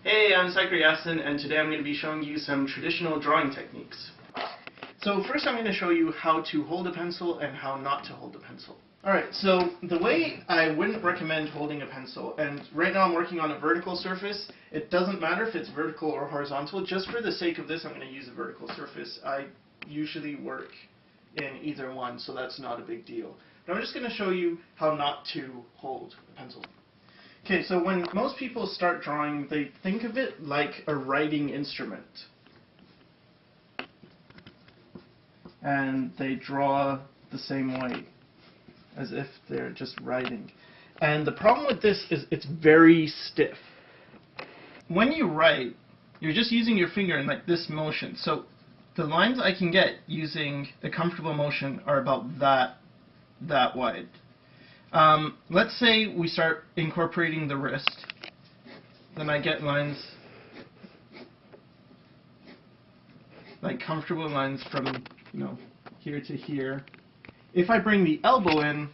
Hey, I'm Saikar Yasin, and today I'm going to be showing you some traditional drawing techniques. So first I'm going to show you how to hold a pencil and how not to hold a pencil. Alright, so the way I wouldn't recommend holding a pencil, and right now I'm working on a vertical surface. It doesn't matter if it's vertical or horizontal. Just for the sake of this, I'm going to use a vertical surface. I usually work in either one, so that's not a big deal. But I'm just going to show you how not to hold a pencil. Okay, so when most people start drawing, they think of it like a writing instrument. And they draw the same way, as if they're just writing. And the problem with this is it's very stiff. When you write, you're just using your finger in like this motion. So the lines I can get using a comfortable motion are about that wide. Let's say we start incorporating the wrist, then I get lines, like comfortable lines from, here to here. If I bring the elbow in,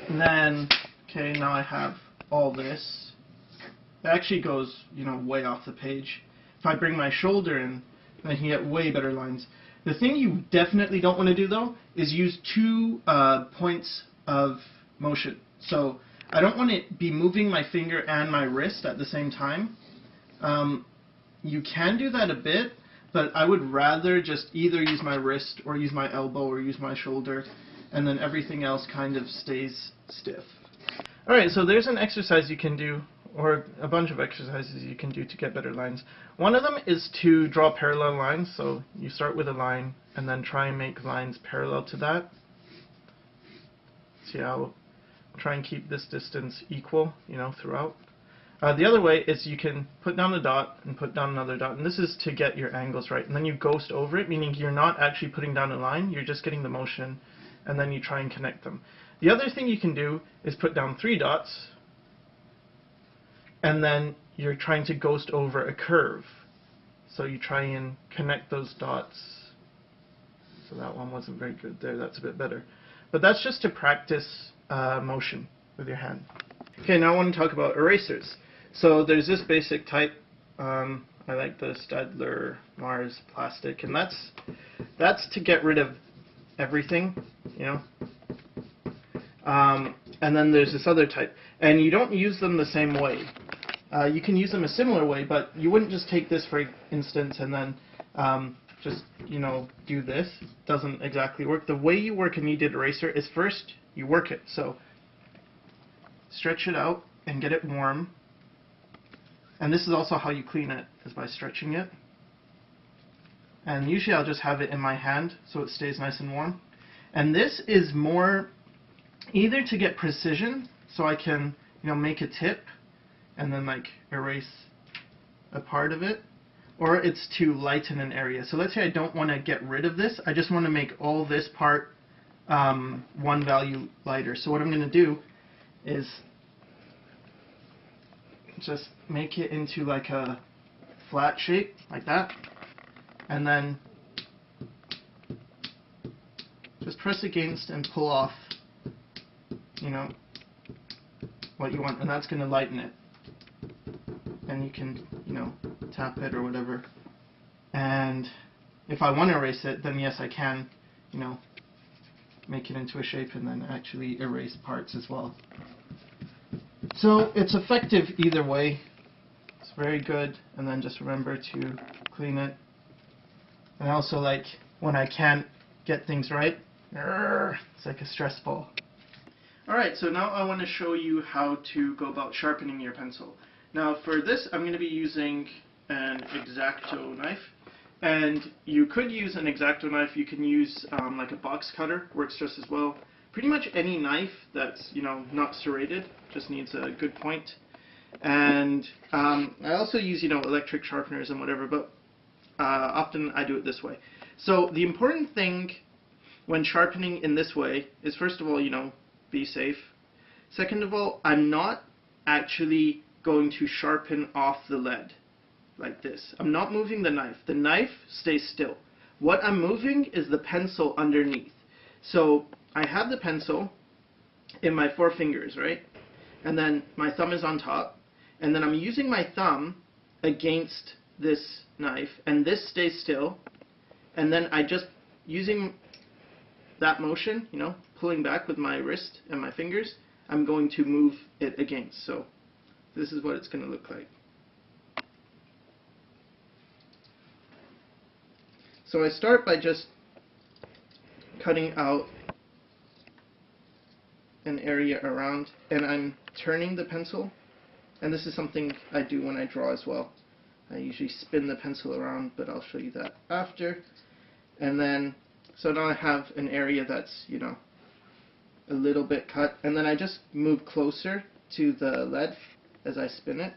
then, okay, now I have all this. It actually goes, way off the page. If I bring my shoulder in, then I can get way better lines. The thing you definitely don't want to do, though, is use two points of motion. So I don't want to be moving my finger and my wrist at the same time. You can do that a bit, but I would rather just either use my wrist or use my elbow or use my shoulder, and then everything else kind of stays stiff. Alright, so there's an exercise you can do, or a bunch of exercises you can do to get better lines. One of them is to draw parallel lines. So you start with a line and then try and make lines parallel to that. See, I'll try and keep this distance equal, throughout. The other way is you can put down a dot and put down another dot, and this is to get your angles right. And then you ghost over it, meaning you're not actually putting down a line, you're just getting the motion, and then you try and connect them. The other thing you can do is put down 3 dots, and then you're trying to ghost over a curve. So you try and connect those dots. So that one wasn't very good there, that's a bit better. But that's just to practice motion with your hand. Okay, now I want to talk about erasers. So there's this basic type. I like the Staedtler Mars plastic, and that's to get rid of everything, and then there's this other type, and you don't use them the same way. You can use them a similar way, but you wouldn't just take this, for instance, and then just, do this. It doesn't exactly work. The way you work a kneaded eraser is first you work it. So stretch it out and get it warm. And this is also how you clean it, is by stretching it. And usually I'll just have it in my hand so it stays nice and warm. And this is more either to get precision, so I can, make a tip and then like erase a part of it, or it's to lighten an area. So let's say I don't want to get rid of this, I just want to make all this part one value lighter. So what I'm going to do is just make it into like a flat shape, like that, and then just press against and pull off, what you want, and that's going to lighten it. And you can, tap it or whatever. And if I want to erase it, then yes, I can, make it into a shape and then actually erase parts as well. So it's effective either way. It's very good. And then just remember to clean it. And also, like, when I can't get things right, it's like a stress ball. Alright, so now I want to show you how to go about sharpening your pencil. Now for this, I'm going to be using an X-Acto knife. And you could use an X-Acto knife. You can use like a box cutter, works just as well. Pretty much any knife that's, not serrated, just needs a good point. And I also use, electric sharpeners and whatever, but often I do it this way. So the important thing when sharpening in this way is, first of all, be safe. Second of all, I'm not actually going to sharpen off the lead like this. I'm not moving the knife. The knife stays still. What I'm moving is the pencil underneath. So I have the pencil in my 4 fingers, right? And then my thumb is on top. And then I'm using my thumb against this knife, and this stays still, and then I just, using that motion, you know, pulling back with my wrist and my fingers, I'm going to move it against. So this is what it's going to look like. So I start by just cutting out an area around, and I'm turning the pencil, and this is something I do when I draw as well. I usually spin the pencil around, but I'll show you that after. And then, so now I have an area that's, you know, a little bit cut, and then I just move closer to the lead as I spin it.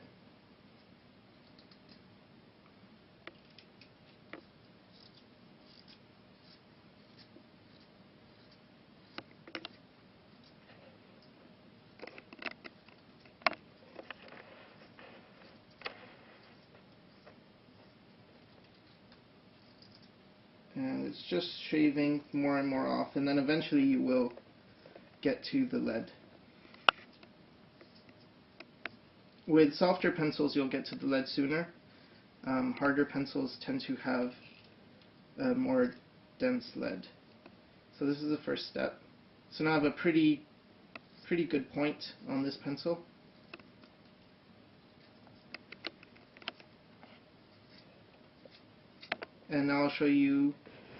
And it's just shaving more and more off, and then eventually you will get to the lead. With softer pencils you'll get to the lead sooner. Harder pencils tend to have a more dense lead. So this is the first step. So now I have a pretty good point on this pencil. And now I'll show you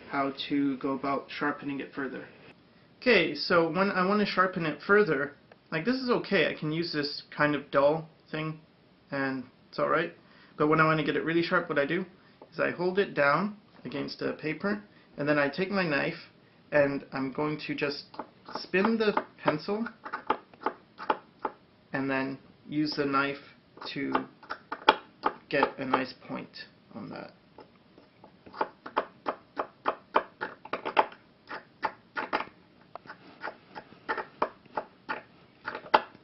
how to go about sharpening it further. Okay, so when I want to sharpen it further, like this is okay, I can use this kind of dull thing and it's alright. But when I want to get it really sharp, what I do is I hold it down against a paper, and then I take my knife and I'm going to just spin the pencil and then use the knife to get a nice point on that.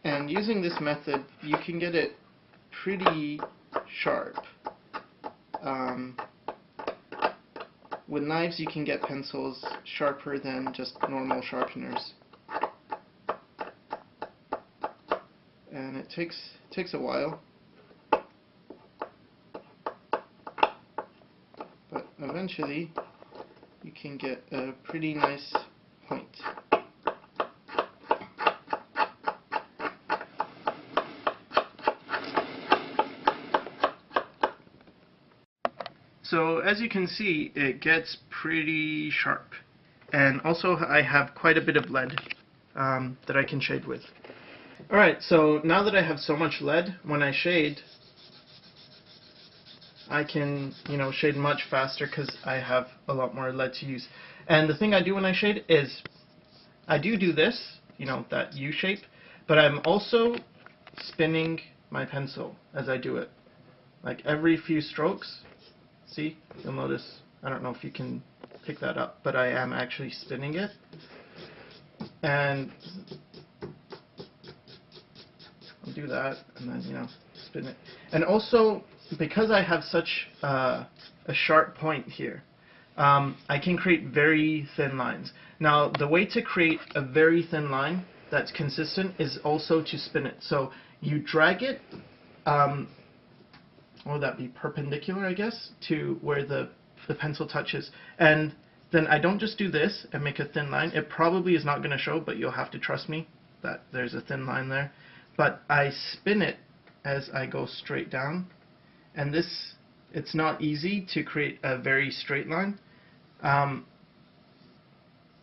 And using this method, you can get it pretty sharp. With knives, you can get pencils sharper than just normal sharpeners. And it takes a while, but eventually you can get a pretty nice point. So as you can see, it gets pretty sharp, and also I have quite a bit of lead that I can shade with. Alright, so now that I have so much lead, when I shade, I can, you know, shade much faster because I have a lot more lead to use. And the thing I do when I shade is, I do this, you know, that U shape, but I'm also spinning my pencil as I do it. Like every few strokes, see, you'll notice, I don't know if you can pick that up, but I am actually spinning it. And I'll do that, and then, you know, spin it. And also, because I have such a sharp point here, I can create very thin lines. Now, the way to create a very thin line that's consistent is also to spin it. So you drag it, what would that be, perpendicular, I guess, to where the pencil touches. And then I don't just do this and make a thin line. It probably is not going to show, but you'll have to trust me that there's a thin line there. But I spin it as I go straight down. And this, it's not easy to create a very straight line.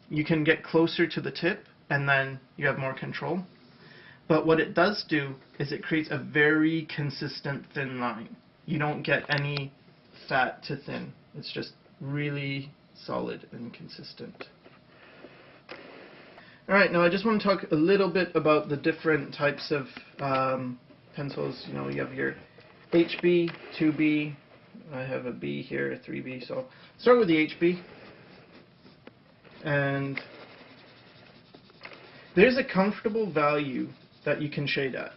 You can get closer to the tip, and then you have more control. But what it does do is it creates a very consistent thin line. You don't get any fat to thin. It's just really solid and consistent. Alright, now I just want to talk a little bit about the different types of pencils. You know, you have your HB, 2B, I have a B here, a 3B, so start with the HB. And there's a comfortable value that you can shade at.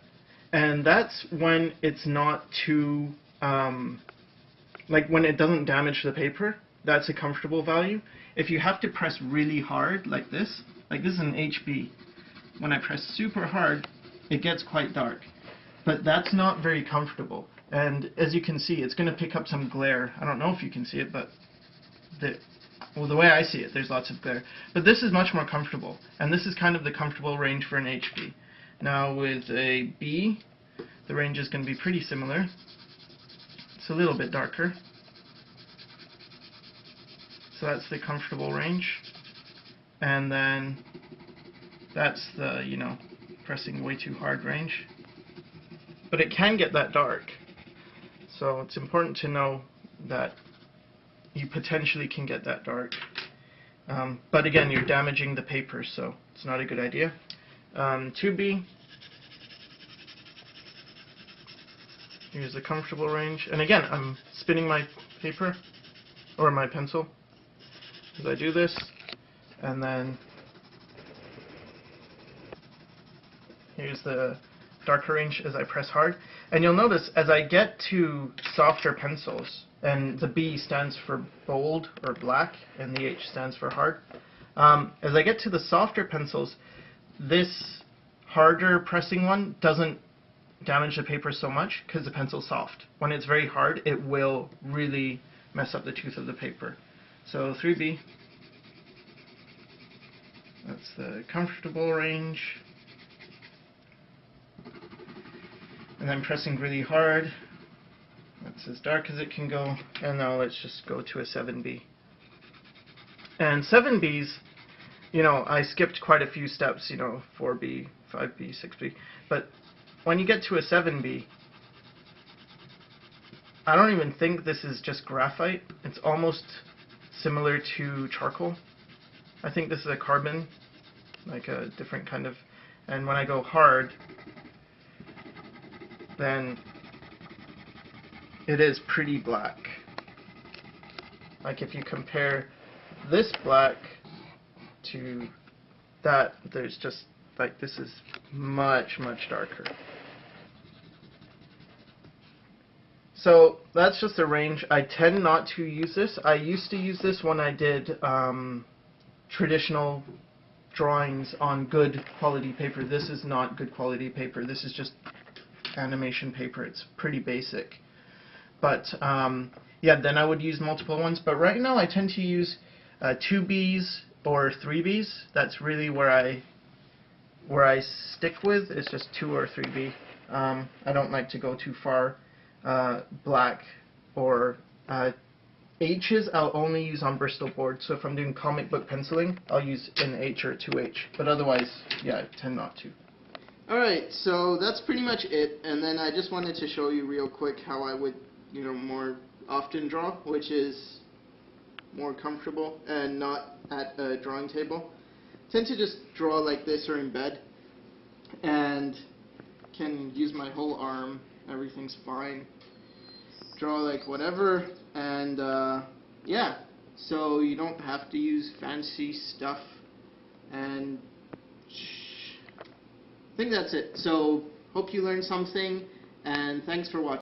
And that's when it's not too, like when it doesn't damage the paper, that's a comfortable value. If you have to press really hard, like this is an HB. When I press super hard, it gets quite dark. But that's not very comfortable. And as you can see, it's going to pick up some glare. I don't know if you can see it, but the way I see it, there's lots of glare. But this is much more comfortable, and this is kind of the comfortable range for an HB. Now with a B, the range is going to be pretty similar. It's a little bit darker. So that's the comfortable range. And then that's the, pressing way too hard range. But it can get that dark. So it's important to know that you potentially can get that dark. But again, you're damaging the paper, so it's not a good idea. 2B. Here's the comfortable range. And again, I'm spinning my paper, or my pencil, as I do this. And then here's the darker range as I press hard. And you'll notice as I get to softer pencils, and the B stands for bold or black, and the H stands for hard. As I get to the softer pencils, this harder pressing one doesn't damage the paper so much because the pencil's soft. When it's very hard, it will really mess up the tooth of the paper. So 3B. That's the comfortable range. And then pressing really hard. That's as dark as it can go. And now let's just go to a 7B. And 7Bs, I skipped quite a few steps, 4B, 5B, 6B. But when you get to a 7B, I don't even think this is just graphite. It's almost similar to charcoal. I think this is a carbon, like a different kind of, and when I go hard, then it is pretty black. Like if you compare this black to that, there's just, like, this is much, much darker. So that's just a range. I tend not to use this. I used to use this when I did traditional drawings on good quality paper. This is not good quality paper. This is just animation paper. It's pretty basic. But yeah, then I would use multiple ones. But right now I tend to use 2Bs or 3Bs. That's really where I stick with. It's just 2 or 3B. I don't like to go too far black, or H's I'll only use on Bristol board. So if I'm doing comic book penciling, I'll use an H or a 2H. But otherwise, yeah, I tend not to. Alright, so that's pretty much it. And then I just wanted to show you real quick how I would, more often draw, which is more comfortable and not at a drawing table. I tend to just draw like this or in bed, and can use my whole arm. Everything's fine. Draw like whatever, and yeah, so you don't have to use fancy stuff, and I think that's it. So hope you learned something, and thanks for watching.